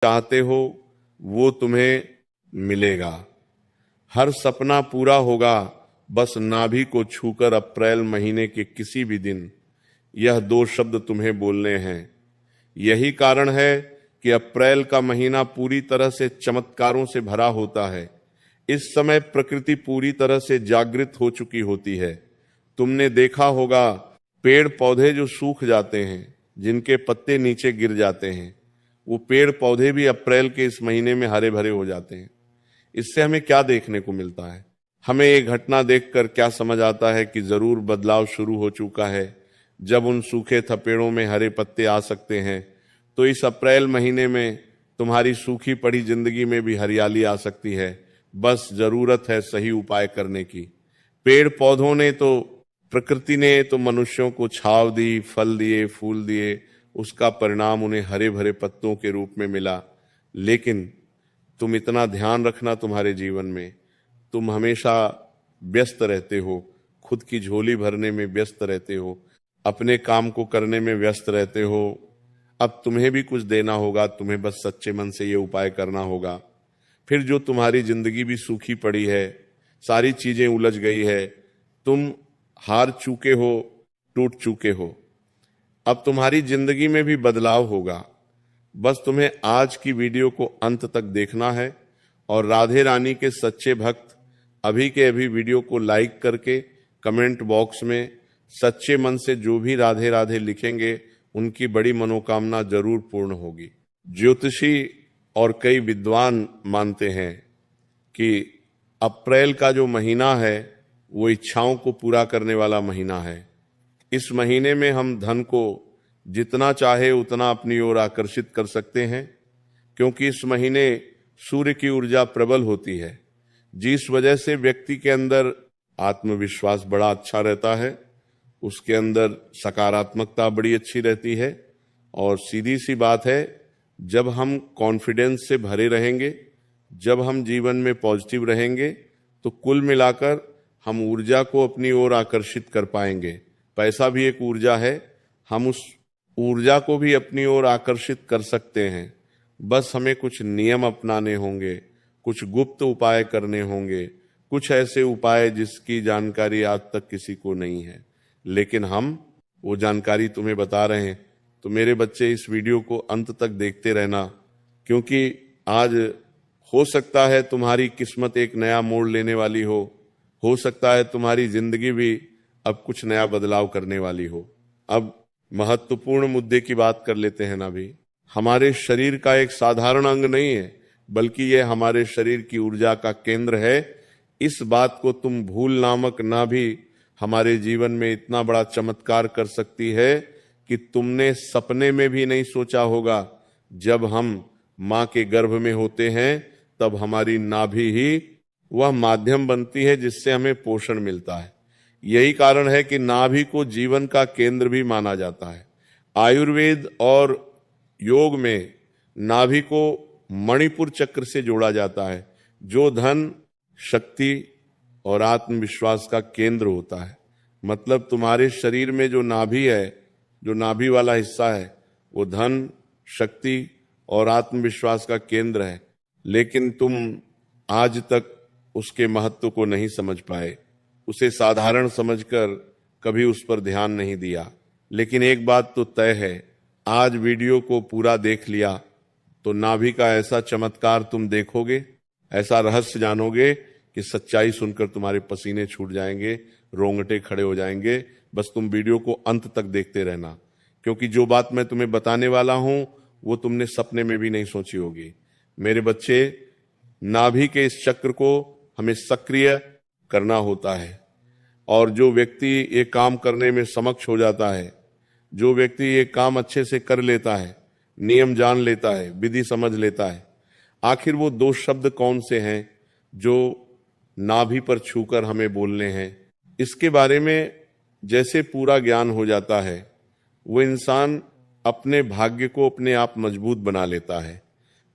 चाहते हो वो तुम्हें मिलेगा। हर सपना पूरा होगा बस नाभि को छूकर अप्रैल महीने के किसी भी दिन। यह दो शब्द तुम्हें बोलने हैं। यही कारण है कि अप्रैल का महीना पूरी तरह से चमत्कारों से भरा होता है। इस समय प्रकृति पूरी तरह से जागृत हो चुकी होती है। तुमने देखा होगा पेड़ पौधे जो सूख जाते हैं, जिनके पत्ते नीचे गिर जाते हैं, वो पेड़ पौधे भी अप्रैल के इस महीने में हरे भरे हो जाते हैं। इससे हमें क्या देखने को मिलता है? हमें ये घटना देखकर क्या समझ आता है कि जरूर बदलाव शुरू हो चुका है। जब उन सूखे थपेड़ों में हरे पत्ते आ सकते हैं, तो इस अप्रैल महीने में तुम्हारी सूखी पड़ी जिंदगी में भी हरियाली आ सकती है। बस जरूरत है सही उपाय करने की। पेड़ पौधों ने तो, प्रकृति ने तो मनुष्यों को छांव दी, फल दिए, फूल दिए, उसका परिणाम उन्हें हरे भरे पत्तों के रूप में मिला। लेकिन तुम इतना ध्यान रखना, तुम्हारे जीवन में तुम हमेशा व्यस्त रहते हो, खुद की झोली भरने में व्यस्त रहते हो, अपने काम को करने में व्यस्त रहते हो। अब तुम्हें भी कुछ देना होगा, तुम्हें बस सच्चे मन से ये उपाय करना होगा। फिर जो तुम्हारी जिंदगी भी सूखी पड़ी है, सारी चीजें उलझ गई है, तुम हार चुके हो, टूट चुके हो, अब तुम्हारी जिंदगी में भी बदलाव होगा। बस तुम्हें आज की वीडियो को अंत तक देखना है और राधे रानी के सच्चे भक्त अभी के अभी वीडियो को लाइक करके कमेंट बॉक्स में सच्चे मन से जो भी राधे राधे लिखेंगे, उनकी बड़ी मनोकामना जरूर पूर्ण होगी। ज्योतिषी और कई विद्वान मानते हैं कि अप्रैल का जो महीना है वो इच्छाओं को पूरा करने वाला महीना है। इस महीने में हम धन को जितना चाहे उतना अपनी ओर आकर्षित कर सकते हैं, क्योंकि इस महीने सूर्य की ऊर्जा प्रबल होती है, जिस वजह से व्यक्ति के अंदर आत्मविश्वास बड़ा अच्छा रहता है, उसके अंदर सकारात्मकता बड़ी अच्छी रहती है। और सीधी सी बात है, जब हम कॉन्फिडेंस से भरे रहेंगे, जब हम जीवन में पॉजिटिव रहेंगे, तो कुल मिलाकर हम ऊर्जा को अपनी ओर आकर्षित कर पाएंगे। पैसा भी एक ऊर्जा है, हम उस ऊर्जा को भी अपनी ओर आकर्षित कर सकते हैं। बस हमें कुछ नियम अपनाने होंगे, कुछ गुप्त उपाय करने होंगे, कुछ ऐसे उपाय जिसकी जानकारी आज तक किसी को नहीं है, लेकिन हम वो जानकारी तुम्हें बता रहे हैं। तो मेरे बच्चे, इस वीडियो को अंत तक देखते रहना, क्योंकि आज हो सकता है तुम्हारी किस्मत एक नया मोड़ लेने वाली हो सकता है तुम्हारी जिंदगी भी अब कुछ नया बदलाव करने वाली हो। अब महत्वपूर्ण मुद्दे की बात कर लेते हैं ना भी। हमारे शरीर का एक साधारण अंग नहीं है, बल्कि यह हमारे शरीर की ऊर्जा का केंद्र है। इस बात को तुम भूल नामक ना भी हमारे जीवन में इतना बड़ा चमत्कार कर सकती है कि तुमने सपने में भी नहीं सोचा होगा। जब हम माँ के गर्भ में होते हैं, तब हमारी नाभि ही वह माध्यम बनती है जिससे हमें पोषण मिलता है। यही कारण है कि नाभि को जीवन का केंद्र भी माना जाता है। आयुर्वेद और योग में नाभि को मणिपुर चक्र से जोड़ा जाता है, जो धन, शक्ति और आत्मविश्वास का केंद्र होता है। मतलब तुम्हारे शरीर में जो नाभि है, जो नाभि वाला हिस्सा है, वो धन, शक्ति और आत्मविश्वास का केंद्र है। लेकिन तुम आज तक उसके महत्व को नहीं समझ पाए, उसे साधारण समझकर कभी उस पर ध्यान नहीं दिया। लेकिन एक बात तो तय है, आज वीडियो को पूरा देख लिया तो नाभि का ऐसा चमत्कार तुम देखोगे, ऐसा रहस्य जानोगे कि सच्चाई सुनकर तुम्हारे पसीने छूट जाएंगे, रोंगटे खड़े हो जाएंगे। बस तुम वीडियो को अंत तक देखते रहना, क्योंकि जो बात मैं तुम्हें बताने वाला हूं वो तुमने सपने में भी नहीं सोची होगी। मेरे बच्चे, नाभि के इस चक्र को हमें सक्रिय करना होता है, और जो व्यक्ति ये काम करने में समक्ष हो जाता है, जो व्यक्ति ये काम अच्छे से कर लेता है, नियम जान लेता है, विधि समझ लेता है, आखिर वो दो शब्द कौन से हैं जो नाभि पर छूकर हमें बोलने हैं, इसके बारे में जैसे पूरा ज्ञान हो जाता है, वो इंसान अपने भाग्य को अपने आप मजबूत बना लेता है।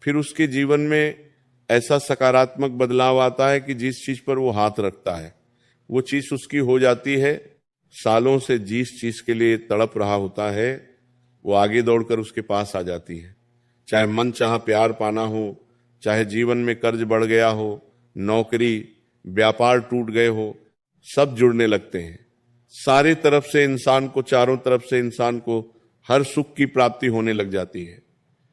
फिर उसके जीवन में ऐसा सकारात्मक बदलाव आता है कि जिस चीज पर वो हाथ रखता है वो चीज उसकी हो जाती है। सालों से जिस चीज के लिए तड़प रहा होता है, वो आगे दौड़कर उसके पास आ जाती है। चाहे मन चाहा प्यार पाना हो, चाहे जीवन में कर्ज बढ़ गया हो, नौकरी व्यापार टूट गए हो, सब जुड़ने लगते हैं। सारे तरफ से इंसान को, चारों तरफ से इंसान को हर सुख की प्राप्ति होने लग जाती है।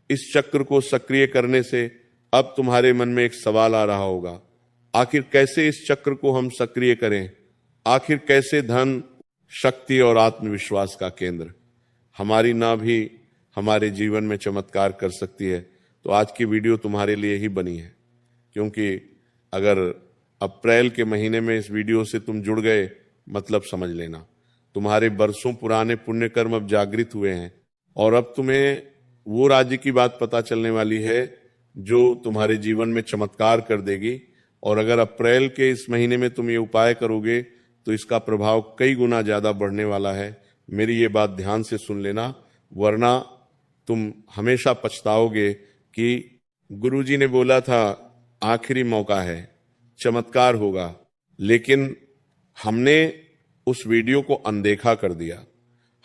इस चक्र को सक्रिय करने से अब तुम्हारे मन में एक सवाल आ रहा होगा, आखिर कैसे इस चक्र को हम सक्रिय करें? आखिर कैसे धन, शक्ति और आत्मविश्वास का केंद्र हमारी नाभि हमारे जीवन में चमत्कार कर सकती है? तो आज की वीडियो तुम्हारे लिए ही बनी है, क्योंकि अगर अप्रैल के महीने में इस वीडियो से तुम जुड़ गए, मतलब समझ लेना तुम्हारे बरसों पुराने पुण्य कर्म अब जागृत हुए हैं और अब तुम्हें वो राज्य की बात पता चलने वाली है जो तुम्हारे जीवन में चमत्कार कर देगी। और अगर अप्रैल के इस महीने में तुम ये उपाय करोगे तो इसका प्रभाव कई गुना ज्यादा बढ़ने वाला है। मेरी ये बात ध्यान से सुन लेना, वरना तुम हमेशा पछताओगे कि गुरुजी ने बोला था आखिरी मौका है, चमत्कार होगा, लेकिन हमने उस वीडियो को अनदेखा कर दिया,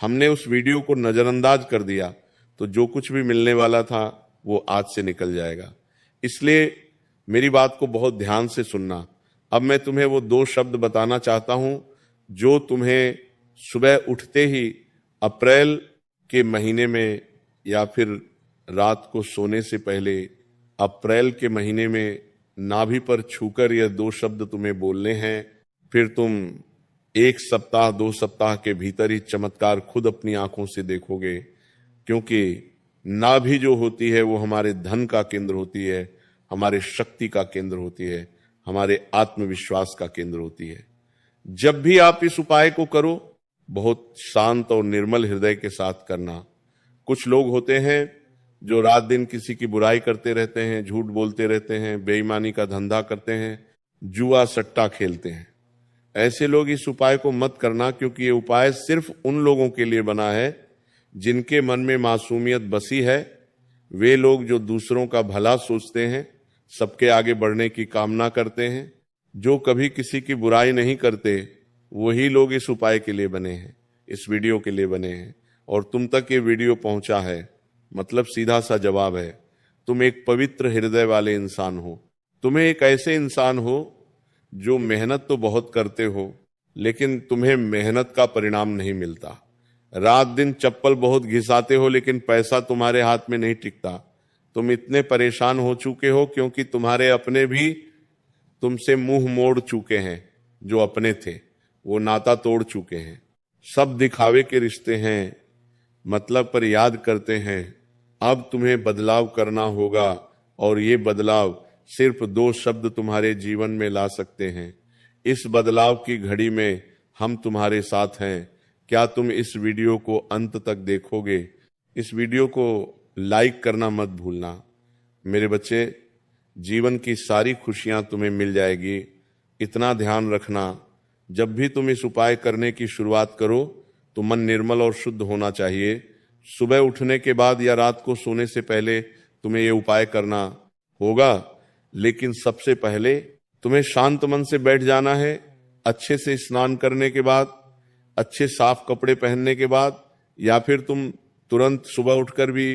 हमने उस वीडियो को नजरअंदाज कर दिया, तो जो कुछ भी मिलने वाला था वो आज से निकल जाएगा। इसलिए मेरी बात को बहुत ध्यान से सुनना। अब मैं तुम्हें वो 2 शब्द बताना चाहता हूं जो तुम्हें सुबह उठते ही अप्रैल के महीने में या फिर रात को सोने से पहले अप्रैल के महीने में नाभि पर छूकर यह 2 शब्द तुम्हें बोलने हैं। फिर तुम 1 सप्ताह 2 सप्ताह के भीतर ही चमत्कार खुद अपनी आंखों से देखोगे, क्योंकि नाभि जो होती है वो हमारे धन का केंद्र होती है, हमारे शक्ति का केंद्र होती है, हमारे आत्मविश्वास का केंद्र होती है। जब भी आप इस उपाय को करो, बहुत शांत और निर्मल हृदय के साथ करना। कुछ लोग होते हैं जो रात दिन किसी की बुराई करते रहते हैं, झूठ बोलते रहते हैं, बेईमानी का धंधा करते हैं, जुआ सट्टा खेलते हैं। ऐसे लोग इस उपाय को मत करना, क्योंकि ये उपाय सिर्फ उन लोगों के लिए बना है जिनके मन में मासूमियत बसी है। वे लोग जो दूसरों का भला सोचते हैं, सबके आगे बढ़ने की कामना करते हैं, जो कभी किसी की बुराई नहीं करते, वही लोग इस उपाय के लिए बने हैं, इस वीडियो के लिए बने हैं। और तुम तक ये वीडियो पहुंचा है, मतलब सीधा सा जवाब है, तुम एक पवित्र हृदय वाले इंसान हो। तुम्हें एक ऐसे इंसान हो जो मेहनत तो बहुत करते हो, लेकिन तुम्हें मेहनत का परिणाम नहीं मिलता। रात दिन चप्पल बहुत घिसाते हो, लेकिन पैसा तुम्हारे हाथ में नहीं टिकता। तुम इतने परेशान हो चुके हो क्योंकि तुम्हारे अपने भी तुमसे मुंह मोड़ चुके हैं, जो अपने थे वो नाता तोड़ चुके हैं। सब दिखावे के रिश्ते हैं, मतलब पर याद करते हैं। अब तुम्हें बदलाव करना होगा, और ये बदलाव सिर्फ 2 शब्द तुम्हारे जीवन में ला सकते हैं। इस बदलाव की घड़ी में हम तुम्हारे साथ हैं। क्या तुम इस वीडियो को अंत तक देखोगे? इस वीडियो को लाइक करना मत भूलना। मेरे बच्चे, जीवन की सारी खुशियां तुम्हें मिल जाएगी। इतना ध्यान रखना, जब भी तुम इस उपाय करने की शुरुआत करो तो मन निर्मल और शुद्ध होना चाहिए। सुबह उठने के बाद या रात को सोने से पहले तुम्हें ये उपाय करना होगा, लेकिन सबसे पहले तुम्हें शांत मन से बैठ जाना है। अच्छे से स्नान करने के बाद, अच्छे साफ कपड़े पहनने के बाद, या फिर तुम तुरंत सुबह उठकर भी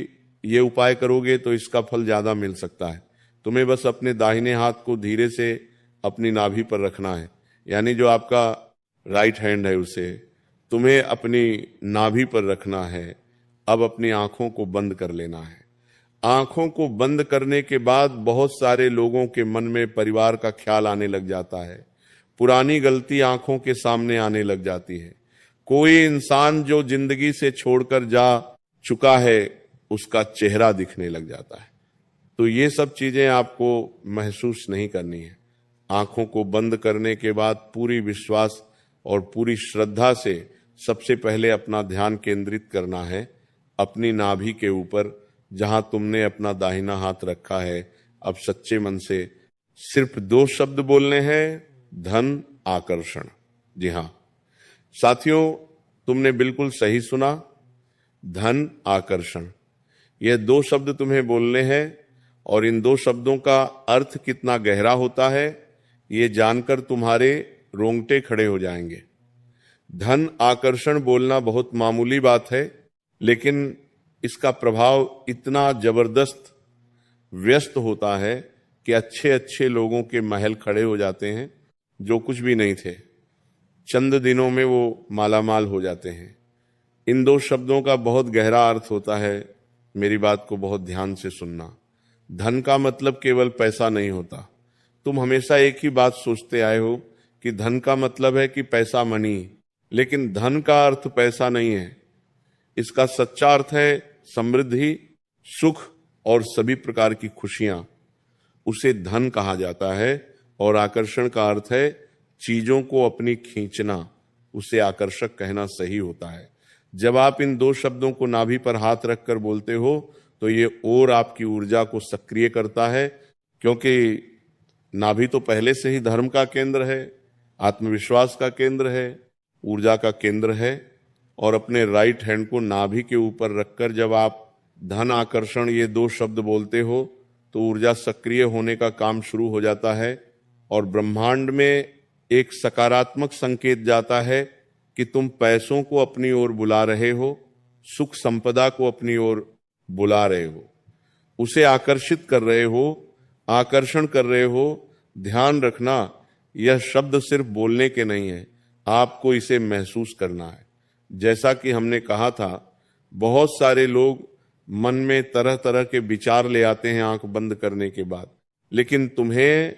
ये उपाय करोगे तो इसका फल ज्यादा मिल सकता है। तुम्हें बस अपने दाहिने हाथ को धीरे से अपनी नाभि पर रखना है, यानी जो आपका राइट हैंड है उसे तुम्हें अपनी नाभि पर रखना है। अब अपनी आंखों को बंद कर लेना है। आंखों को बंद करने के बाद बहुत सारे लोगों के मन में परिवार का ख्याल आने लग जाता है। पुरानी गलती आंखों के सामने आने लग जाती है। कोई इंसान जो जिंदगी से छोड़कर जा चुका है, उसका चेहरा दिखने लग जाता है। तो ये सब चीजें आपको महसूस नहीं करनी है। आंखों को बंद करने के बाद पूरी विश्वास और पूरी श्रद्धा से सबसे पहले अपना ध्यान केंद्रित करना है अपनी नाभि के ऊपर, जहां तुमने अपना दाहिना हाथ रखा है। अब सच्चे मन से सिर्फ 2 शब्द बोलने हैं, धन आकर्षण। जी हां साथियों, तुमने बिल्कुल सही सुना, धन आकर्षण। यह 2 शब्द तुम्हें बोलने हैं, और इन 2 शब्दों का अर्थ कितना गहरा होता है ये जानकर तुम्हारे रोंगटे खड़े हो जाएंगे। धन आकर्षण बोलना बहुत मामूली बात है, लेकिन इसका प्रभाव इतना जबरदस्त व्यस्त होता है कि अच्छे अच्छे लोगों के महल खड़े हो जाते हैं जो कुछ भी नहीं थे, चंद दिनों में वो मालामाल हो जाते हैं। इन दो शब्दों का बहुत गहरा अर्थ होता है, मेरी बात को बहुत ध्यान से सुनना। धन का मतलब केवल पैसा नहीं होता। तुम हमेशा एक ही बात सोचते आए हो कि धन का मतलब है कि पैसा, मनी, लेकिन धन का अर्थ पैसा नहीं है। इसका सच्चा अर्थ है समृद्धि, सुख और सभी प्रकार की खुशियां। उसे धन कहा जाता है। और आकर्षण का अर्थ है चीजों को अपनी खींचना, उसे आकर्षक कहना सही होता है। जब आप इन दो शब्दों को नाभि पर हाथ रखकर बोलते हो तो ये और आपकी ऊर्जा को सक्रिय करता है, क्योंकि नाभि तो पहले से ही धर्म का केंद्र है, आत्मविश्वास का केंद्र है, ऊर्जा का केंद्र है। और अपने राइट हैंड को नाभि के ऊपर रखकर जब आप धन, आकर्षण ये दो शब्द बोलते हो तो ऊर्जा सक्रिय होने का काम शुरू हो जाता है और ब्रह्मांड में एक सकारात्मक संकेत जाता है कि तुम पैसों को अपनी ओर बुला रहे हो, सुख संपदा को अपनी ओर बुला रहे हो, उसे आकर्षित कर रहे हो, आकर्षण कर रहे हो। ध्यान रखना, यह शब्द सिर्फ बोलने के नहीं है, आपको इसे महसूस करना है। जैसा कि हमने कहा था, बहुत सारे लोग मन में तरह तरह के विचार ले आते हैं आंख बंद करने के बाद, लेकिन तुम्हें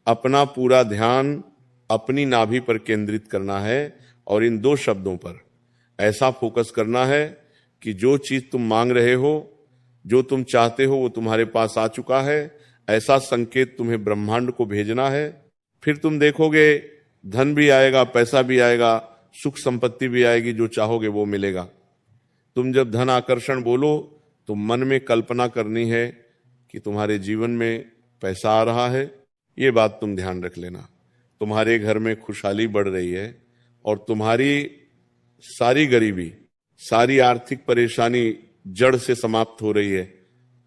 अपना पूरा ध्यान अपनी नाभि पर केंद्रित करना है और इन दो शब्दों पर ऐसा फोकस करना है कि जो चीज तुम मांग रहे हो, जो तुम चाहते हो, वो तुम्हारे पास आ चुका है। ऐसा संकेत तुम्हें ब्रह्मांड को भेजना है। फिर तुम देखोगे धन भी आएगा, पैसा भी आएगा, सुख संपत्ति भी आएगी, जो चाहोगे वो मिलेगा। तुम जब धन आकर्षण बोलो तो मन में कल्पना करनी है कि तुम्हारे जीवन में पैसा आ रहा है। ये बात तुम ध्यान रख लेना। तुम्हारे घर में खुशहाली बढ़ रही है और तुम्हारी सारी गरीबी, सारी आर्थिक परेशानी जड़ से समाप्त हो रही है,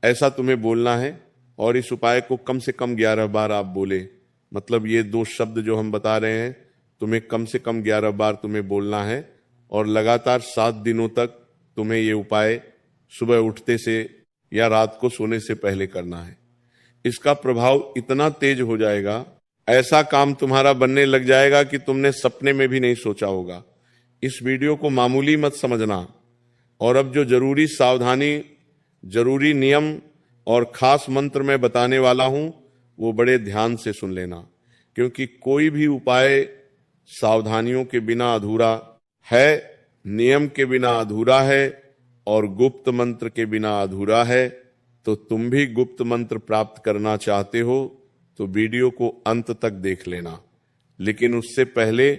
ऐसा तुम्हें बोलना है। और इस उपाय को कम से कम 11 बार आप बोले, मतलब ये दो शब्द जो हम बता रहे हैं तुम्हें कम से कम 11 बार तुम्हें बोलना है। और लगातार 7 दिनों तक तुम्हें ये उपाय सुबह उठते से या रात को सोने से पहले करना है। इसका प्रभाव इतना तेज हो जाएगा, ऐसा काम तुम्हारा बनने लग जाएगा कि तुमने सपने में भी नहीं सोचा होगा। इस वीडियो को मामूली मत समझना। और अब जो जरूरी सावधानी, जरूरी नियम और खास मंत्र मैं बताने वाला हूं, वो बड़े ध्यान से सुन लेना, क्योंकि कोई भी उपाय सावधानियों के बिना अधूरा है, नियम के बिना अधूरा है और गुप्त मंत्र के बिना अधूरा है। तो तुम भी गुप्त मंत्र प्राप्त करना चाहते हो तो वीडियो को अंत तक देख लेना। लेकिन उससे पहले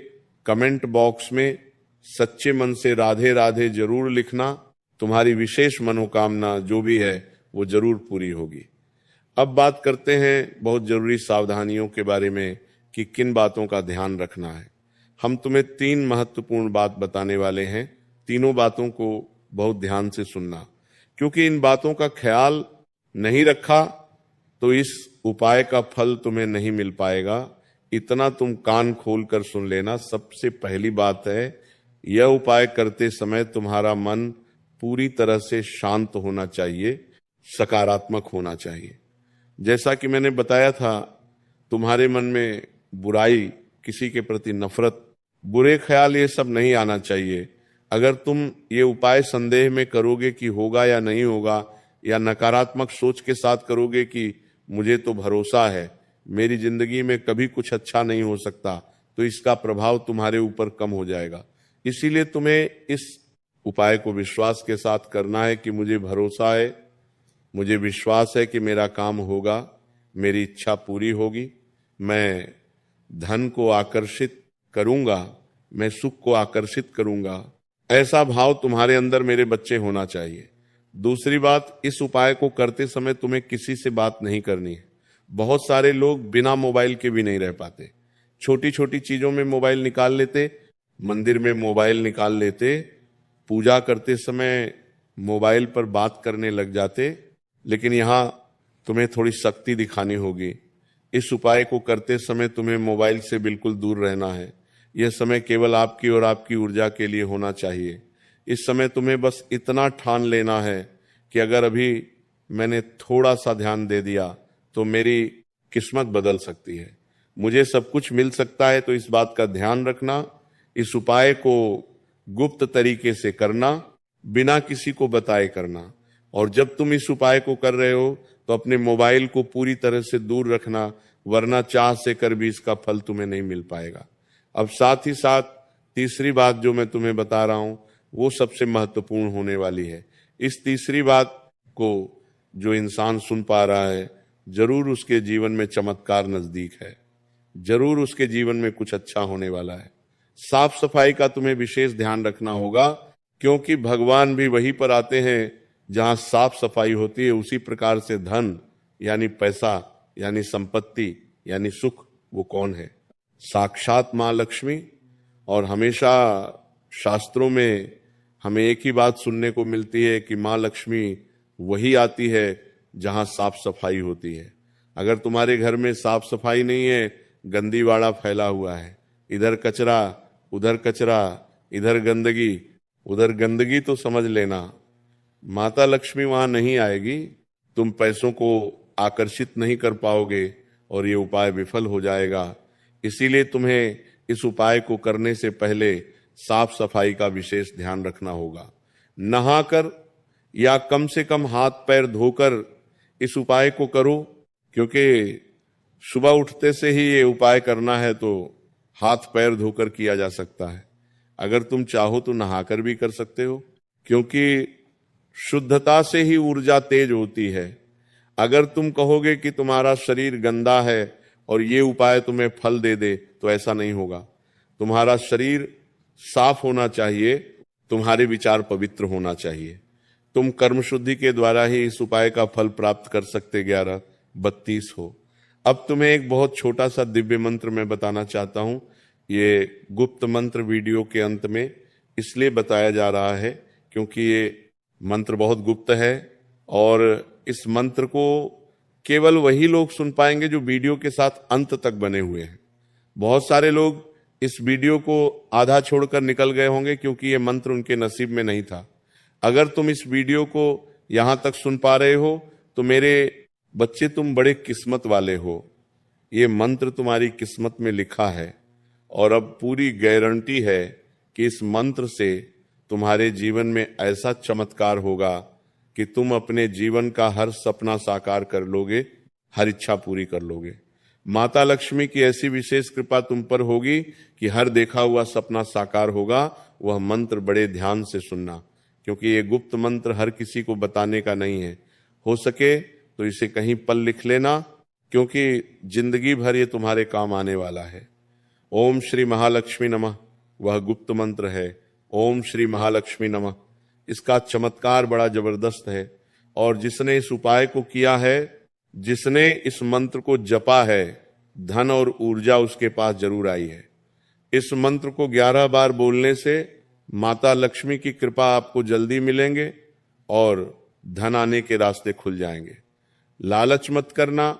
कमेंट बॉक्स में सच्चे मन से राधे राधे जरूर लिखना। तुम्हारी विशेष मनोकामना जो भी है वो जरूर पूरी होगी। अब बात करते हैं बहुत जरूरी सावधानियों के बारे में कि किन बातों का ध्यान रखना है। हम तुम्हें 3 महत्वपूर्ण बात बताने वाले हैं। तीनों बातों को बहुत ध्यान से सुनना, क्योंकि इन बातों का ख्याल नहीं रखा तो इस उपाय का फल तुम्हें नहीं मिल पाएगा। इतना तुम कान खोलकर सुन लेना। सबसे पहली बात है, यह उपाय करते समय तुम्हारा मन पूरी तरह से शांत होना चाहिए, सकारात्मक होना चाहिए। जैसा कि मैंने बताया था, तुम्हारे मन में बुराई, किसी के प्रति नफरत, बुरे ख्याल, ये सब नहीं आना चाहिए। अगर तुम ये उपाय संदेह में करोगे कि होगा या नहीं होगा, या नकारात्मक सोच के साथ करोगे कि मुझे तो भरोसा है, मेरी जिंदगी में कभी कुछ अच्छा नहीं हो सकता, तो इसका प्रभाव तुम्हारे ऊपर कम हो जाएगा। इसीलिए तुम्हें इस उपाय को विश्वास के साथ करना है कि मुझे भरोसा है, मुझे विश्वास है कि मेरा काम होगा, मेरी इच्छा पूरी होगी, मैं धन को आकर्षित करूंगा, मैं सुख को आकर्षित करूंगा। ऐसा भाव तुम्हारे अंदर मेरे बच्चे होना चाहिए। दूसरी बात, इस उपाय को करते समय तुम्हें किसी से बात नहीं करनी है। बहुत सारे लोग बिना मोबाइल के भी नहीं रह पाते। छोटी छोटी चीजों में मोबाइल निकाल लेते, मंदिर में मोबाइल निकाल लेते, पूजा करते समय मोबाइल पर बात करने लग जाते। लेकिन यहाँ तुम्हें थोड़ी शक्ति दिखानी होगी। इस उपाय को करते समय तुम्हें मोबाइल से बिल्कुल दूर रहना है। यह समय केवल आपकी और आपकी ऊर्जा के लिए होना चाहिए। इस समय तुम्हें बस इतना ठान लेना है कि अगर अभी मैंने थोड़ा सा ध्यान दे दिया तो मेरी किस्मत बदल सकती है। मुझे सब कुछ मिल सकता है, तो इस बात का ध्यान रखना। इस उपाय को गुप्त तरीके से करना, बिना किसी को बताए करना। और जब तुम इस उपाय को कर रहे हो तो अपने मोबाइल को पूरी तरह से दूर रखना, वरना चाह से कर भी इसका फल तुम्हें नहीं मिल पाएगा। अब साथ ही साथ तीसरी बात जो मैं तुम्हें बता रहा हूं वो सबसे महत्वपूर्ण होने वाली है। इस तीसरी बात को जो इंसान सुन पा रहा है, जरूर उसके जीवन में चमत्कार नजदीक है, जरूर उसके जीवन में कुछ अच्छा होने वाला है। साफ सफाई का तुम्हें विशेष ध्यान रखना होगा, क्योंकि भगवान भी वहीं पर आते हैं जहां साफ सफाई होती है। उसी प्रकार से धन यानी पैसा यानी संपत्ति यानी सुख वो कौन है? साक्षात मां लक्ष्मी। और हमेशा शास्त्रों में हमें एक ही बात सुनने को मिलती है कि मां लक्ष्मी वही आती है जहां साफ सफाई होती है। अगर तुम्हारे घर में साफ सफाई नहीं है, गंदी वाड़ा फैला हुआ है, इधर कचरा उधर कचरा, इधर गंदगी उधर गंदगी, तो समझ लेना माता लक्ष्मी वहां नहीं आएगी। तुम पैसों को आकर्षित नहीं कर पाओगे और ये उपाय विफल हो जाएगा। इसीलिए तुम्हें इस उपाय को करने से पहले साफ सफाई का विशेष ध्यान रखना होगा। नहाकर या कम से कम हाथ पैर धोकर इस उपाय को करो, क्योंकि सुबह उठते से ही ये उपाय करना है तो हाथ पैर धोकर किया जा सकता है। अगर तुम चाहो तो नहाकर भी कर सकते हो, क्योंकि शुद्धता से ही ऊर्जा तेज होती है। अगर तुम कहोगे कि तुम्हारा शरीर गंदा है और ये उपाय तुम्हें फल दे दे, तो ऐसा नहीं होगा। तुम्हारा शरीर साफ होना चाहिए, तुम्हारे विचार पवित्र होना चाहिए। तुम कर्म शुद्धि के द्वारा ही इस उपाय का फल प्राप्त कर सकते। 11:32 हो। अब तुम्हें एक बहुत छोटा सा दिव्य मंत्र मैं बताना चाहता हूं। ये गुप्त मंत्र वीडियो के अंत में इसलिए बताया जा रहा है क्योंकि ये मंत्र बहुत गुप्त है, और इस मंत्र को केवल वही लोग सुन पाएंगे जो वीडियो के साथ अंत तक बने हुए हैं। बहुत सारे लोग इस वीडियो को आधा छोड़कर निकल गए होंगे क्योंकि ये मंत्र उनके नसीब में नहीं था। अगर तुम इस वीडियो को यहां तक सुन पा रहे हो तो मेरे बच्चे तुम बड़े किस्मत वाले हो। ये मंत्र तुम्हारी किस्मत में लिखा है, और अब पूरी गारंटी है कि इस मंत्र से तुम्हारे जीवन में ऐसा चमत्कार होगा कि तुम अपने जीवन का हर सपना साकार कर लोगे, हर इच्छा पूरी कर लोगे। माता लक्ष्मी की ऐसी विशेष कृपा तुम पर होगी कि हर देखा हुआ सपना साकार होगा। वह मंत्र बड़े ध्यान से सुनना, क्योंकि ये गुप्त मंत्र हर किसी को बताने का नहीं है। हो सके तो इसे कहीं पर लिख लेना, क्योंकि जिंदगी भर ये तुम्हारे काम आने वाला है। ओम श्री महालक्ष्मी नमः वह गुप्त मंत्र है। ओम श्री महालक्ष्मी नमः। इसका चमत्कार बड़ा जबरदस्त है, और जिसने इस उपाय को किया है, जिसने इस मंत्र को जपा है, धन और ऊर्जा उसके पास जरूर आई है। इस मंत्र को 11 बार बोलने से माता लक्ष्मी की कृपा आपको जल्दी मिलेंगे और धन आने के रास्ते खुल जाएंगे। लालच मत करना,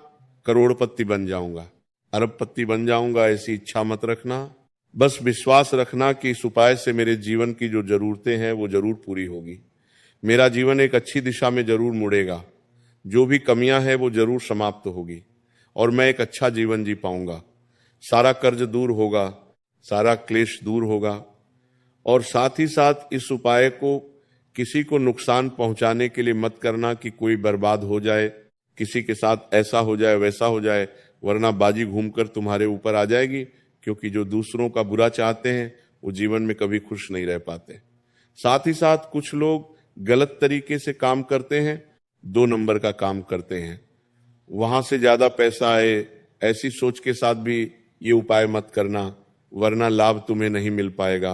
करोड़पति बन जाऊंगा, अरबपति बन जाऊंगा, ऐसी इच्छा मत रखना। बस विश्वास रखना कि इस उपाय से मेरे जीवन की जो जरूरतें हैं वो जरूर पूरी होगी। मेरा जीवन एक अच्छी दिशा में जरूर मुड़ेगा, जो भी कमियां हैं वो जरूर समाप्त होगी, और मैं एक अच्छा जीवन जी पाऊंगा। सारा कर्ज दूर होगा, सारा क्लेश दूर होगा। और साथ ही साथ इस उपाय को किसी को नुकसान पहुंचाने के लिए मत करना कि कोई बर्बाद हो जाए, किसी के साथ ऐसा हो जाए वैसा हो जाए, वरना बाजी घूमकर तुम्हारे ऊपर आ जाएगी। क्योंकि जो दूसरों का बुरा चाहते हैं वो जीवन में कभी खुश नहीं रह पाते। साथ ही साथ कुछ लोग गलत तरीके से काम करते हैं, 2 नंबर का काम करते हैं, वहां से ज्यादा पैसा आए, ऐसी सोच के साथ भी ये उपाय मत करना, वरना लाभ तुम्हें नहीं मिल पाएगा।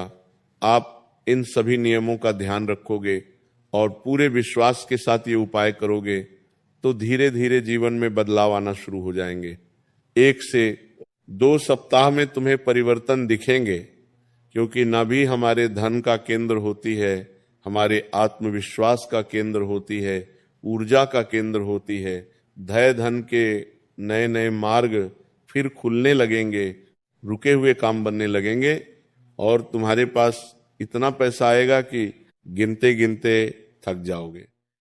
आप इन सभी नियमों का ध्यान रखोगे और पूरे विश्वास के साथ ये उपाय करोगे तो धीरे धीरे जीवन में बदलाव आना शुरू हो जाएंगे। 1 से 2 सप्ताह में तुम्हें परिवर्तन दिखेंगे, क्योंकि नाभि हमारे धन का केंद्र होती है, हमारे आत्मविश्वास का केंद्र होती है, ऊर्जा का केंद्र होती है। धय धन के नए नए मार्ग फिर खुलने लगेंगे, रुके हुए काम बनने लगेंगे, और तुम्हारे पास इतना पैसा आएगा कि गिनते गिनते थक जाओगे।